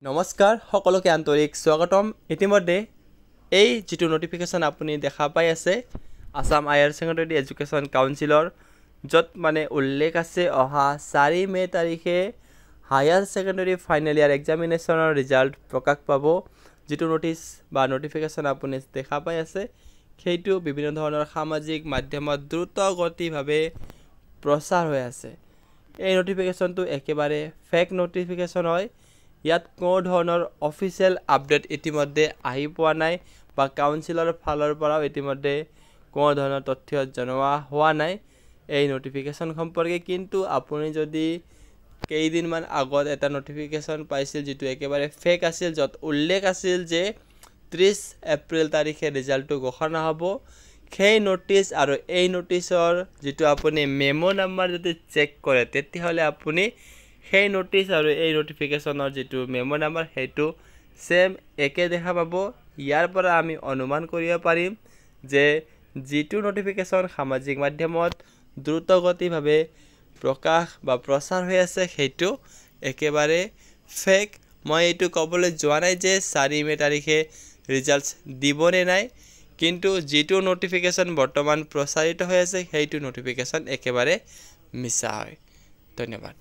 নমস্কাৰ সকলোকে আন্তৰিক স্বাগতম ইতিমধ্যে এই যেটো নোটিফিকেশন আপুনি দেখা পাই আছে আসাম হায়াৰ সেকেন্ডাৰী এডুকেশন কাউন্সিলৰ যত মানে উল্লেখ আছে অহা 4 মে তাৰিখে হায়াৰ সেকেন্ডাৰী ফাইনাল ইয়াৰ এক্সামিনেশনৰ ৰিজাল্ট প্ৰকাশ পাব যেটো নোটিস বা নোটিফিকেশন আপুনি দেখা পাই আছে সেইটো বিভিন্ন ধৰণৰ সামাজিক মাধ্যমত দ্ৰুত গতিভাৱে প্ৰচাৰ হৈ আছে এই নোটিফিকেশনটো একেবাৰে ফেক নোটিফিকেশন হয় ইয়াত কোনো ধৰণৰ অফিচিয়েল আপডেট ইতিমধ্যে আহি পোৱা নাই বা কাউন্সিলৰ ফালৰ পৰা ইতিমধ্যে কোনো ধৰণৰ তথ্য জনোৱা হোৱা নাই এই নোটিফিকেশন সম্পৰ্কে কিন্তু আপুনি যদি কেইদিনমান আগত এটা নোটিফিকেশন পাইছিল যেটো একেবাৰে ফেক আছিল যত উল্লেখ আছিল যে 30 এপ্ৰিল তাৰিখে ৰিজাল্টটো ঘোষণা হ'ব সেই নোটিস আৰু এই নোটিসৰ যেটো আপুনি মেমো নাম্বাৰ যদি চেক কৰে তেতিয়াহলে আপুনি সেই নোটিস আৰু এই নোটিফিকেশনৰ যেটো মেমো নাম্বাৰ হেতু সেম একে দেখা পাব ইয়াৰ পৰা আমি অনুমান কৰিব পাৰিম যে যেটো নোটিফিকেশন সামাজিক মাধ্যমত দ্ৰুতগতিভাৱে প্ৰকাশ বা প্ৰচাৰ হৈ আছে হেতু একেবাৰে ফেক মই এটো কবলৈ যোৱা নাই যে 4 মে তাৰিখে ৰিজাল্টস দিবনে নাই কিন্তু যেটো নোটিফিকেশন বৰ্তমান প্ৰচাৰিত হৈ আছে হেতু নোটিফিকেশন একেবাৰে মিছা হয় ধন্যবাদ